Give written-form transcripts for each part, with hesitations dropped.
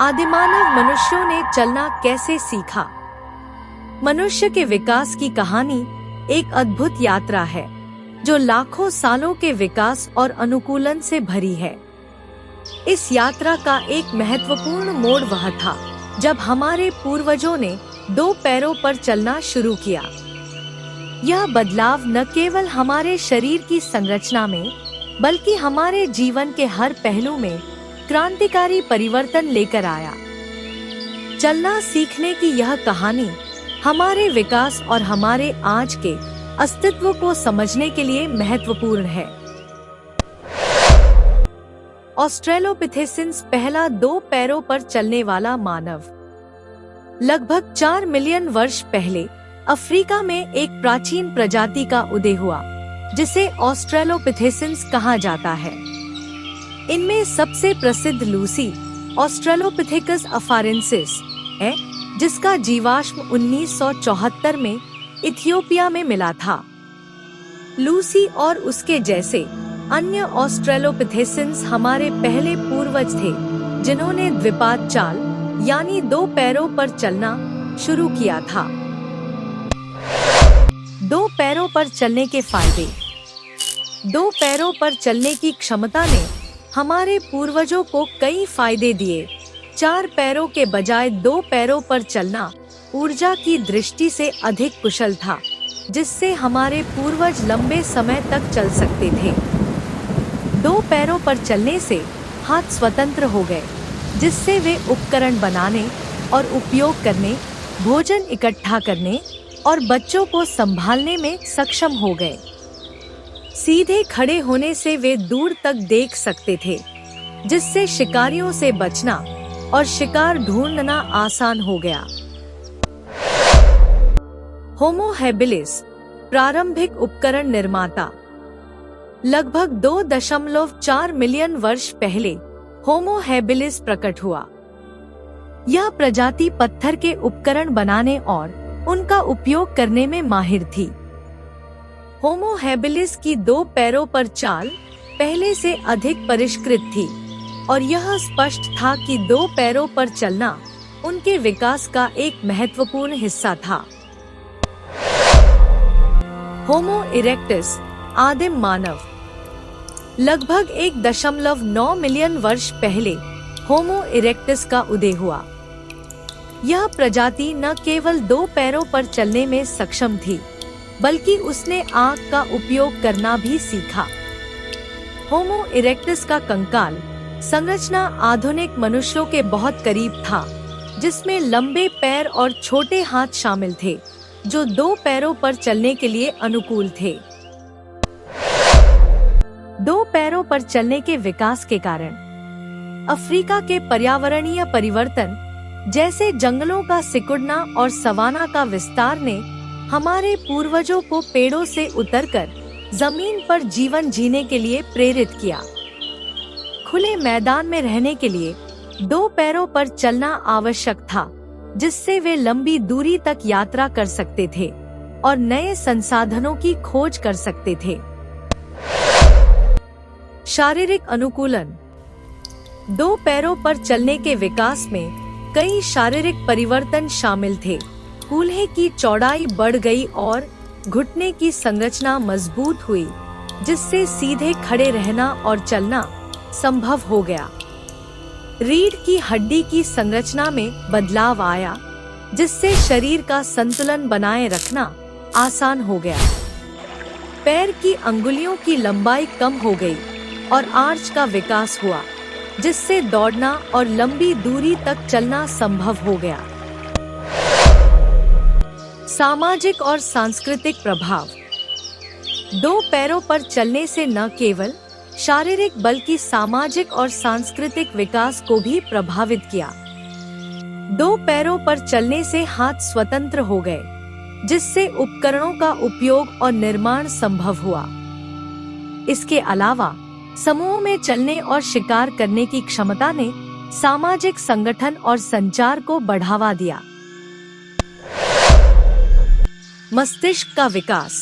आदिमानव मनुष्यों ने चलना कैसे सीखा। मनुष्य के विकास की कहानी एक अद्भुत यात्रा है जो लाखों सालों के विकास और अनुकूलन से भरी है। इस यात्रा का एक महत्वपूर्ण मोड़ वह था जब हमारे पूर्वजों ने 2 पैरों पर चलना शुरू किया। यह बदलाव न केवल हमारे शरीर की संरचना में बल्कि हमारे जीवन के हर पहलू में क्रांतिकारी परिवर्तन लेकर आया। चलना सीखने की यह कहानी हमारे विकास और हमारे आज के अस्तित्व को समझने के लिए महत्वपूर्ण है। ऑस्ट्रेलोपिथेसिस पहला 2 पैरों पर चलने वाला मानव। लगभग 4 मिलियन वर्ष पहले अफ्रीका में एक प्राचीन प्रजाति का उदय हुआ जिसे ऑस्ट्रेलोपिथेसिस कहा जाता है। इनमें सबसे प्रसिद्ध लूसी ऑस्ट्रेलोपिथेकस अफारेंसिस है, जिसका जीवाश्म 1974 में इथियोपिया में मिला था। लूसी और उसके जैसे अन्य ऑस्ट्रेलोपिथेसिस हमारे पहले पूर्वज थे जिन्होंने द्विपाद चाल यानी 2 पैरों पर चलना शुरू किया था। 2 पैरों पर चलने के फायदे। 2 पैरों पर चलने की क्षमता ने हमारे पूर्वजों को कई फायदे दिए। 4 पैरों के बजाय 2 पैरों पर चलना ऊर्जा की दृष्टि से अधिक कुशल था, जिससे हमारे पूर्वज लंबे समय तक चल सकते थे। 2 पैरों पर चलने से हाथ स्वतंत्र हो गए, जिससे वे उपकरण बनाने और उपयोग करने, भोजन इकट्ठा करने और बच्चों को संभालने में सक्षम हो गए। सीधे खड़े होने से वे दूर तक देख सकते थे, जिससे शिकारियों से बचना और शिकार ढूंढना आसान हो गया। होमो हैबिलिस प्रारंभिक उपकरण निर्माता। लगभग 2.4 मिलियन वर्ष पहले होमो हैबिलिस प्रकट हुआ। यह प्रजाति पत्थर के उपकरण बनाने और उनका उपयोग करने में माहिर थी। होमो हैबिलिस की 2 पैरों पर चाल पहले से अधिक परिष्कृत थी और यह स्पष्ट था कि 2 पैरों पर चलना उनके विकास का एक महत्वपूर्ण हिस्सा था। होमो इरेक्टस आदिम मानव। लगभग 1.9 मिलियन वर्ष पहले होमो इरेक्टस का उदय हुआ। यह प्रजाति न केवल 2 पैरों पर चलने में सक्षम थी बल्कि उसने आंख का उपयोग करना भी सीखा। होमो इरेक्टस का कंकाल संरचना आधुनिक मनुष्यों के बहुत करीब था, जिसमें लंबे पैर और छोटे हाथ शामिल थे जो 2 पैरों पर चलने के लिए अनुकूल थे। 2 पैरों पर चलने के विकास के कारण अफ्रीका के पर्यावरणीय परिवर्तन जैसे जंगलों का सिकुड़ना और सवाना का विस्तार ने हमारे पूर्वजों को पेड़ों से उतरकर जमीन पर जीवन जीने के लिए प्रेरित किया। खुले मैदान में रहने के लिए 2 पैरों पर चलना आवश्यक था, जिससे वे लंबी दूरी तक यात्रा कर सकते थे और नए संसाधनों की खोज कर सकते थे। शारीरिक अनुकूलन। 2 पैरों पर चलने के विकास में कई शारीरिक परिवर्तन शामिल थे। कूल्हे की चौड़ाई बढ़ गई और घुटने की संरचना मजबूत हुई, जिससे सीधे खड़े रहना और चलना संभव हो गया। रीढ़ की हड्डी की संरचना में बदलाव आया, जिससे शरीर का संतुलन बनाए रखना आसान हो गया। पैर की अंगुलियों की लंबाई कम हो गई और आर्च का विकास हुआ, जिससे दौड़ना और लंबी दूरी तक चलना संभव हो गया। सामाजिक और सांस्कृतिक प्रभाव। 2 पैरों पर चलने से न केवल शारीरिक बल्कि सामाजिक और सांस्कृतिक विकास को भी प्रभावित किया। 2 पैरों पर चलने से हाथ स्वतंत्र हो गए, जिससे उपकरणों का उपयोग और निर्माण संभव हुआ। इसके अलावा समूह में चलने और शिकार करने की क्षमता ने सामाजिक संगठन और संचार को बढ़ावा दिया। मस्तिष्क का विकास।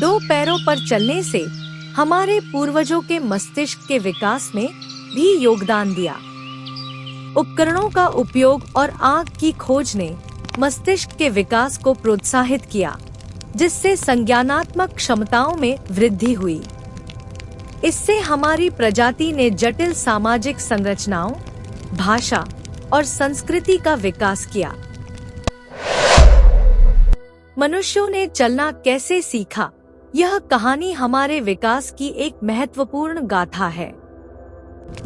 2 पैरों पर चलने से हमारे पूर्वजों के मस्तिष्क के विकास में भी योगदान दिया। उपकरणों का उपयोग और आँख की खोज ने मस्तिष्क के विकास को प्रोत्साहित किया, जिससे संज्ञानात्मक क्षमताओं में वृद्धि हुई। इससे हमारी प्रजाति ने जटिल सामाजिक संरचनाओं, भाषा और संस्कृति का विकास किया। मनुष्यों ने चलना कैसे सीखा? यह कहानी हमारे विकास की एक महत्वपूर्ण गाथा है।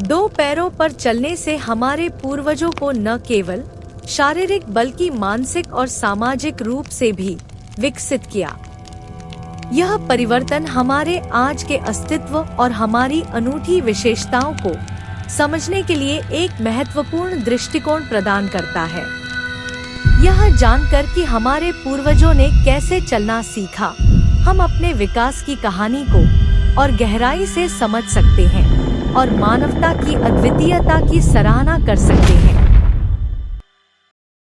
2 पैरों पर चलने से हमारे पूर्वजों को न केवल शारीरिक बल्कि मानसिक और सामाजिक रूप से भी विकसित किया। यह परिवर्तन हमारे आज के अस्तित्व और हमारी अनूठी विशेषताओं को समझने के लिए एक महत्वपूर्ण दृष्टिकोण प्रदान करता है। यह जानकर कि हमारे पूर्वजों ने कैसे चलना सीखा, हम अपने विकास की कहानी को और गहराई से समझ सकते हैं और मानवता की अद्वितीयता की सराहना कर सकते हैं।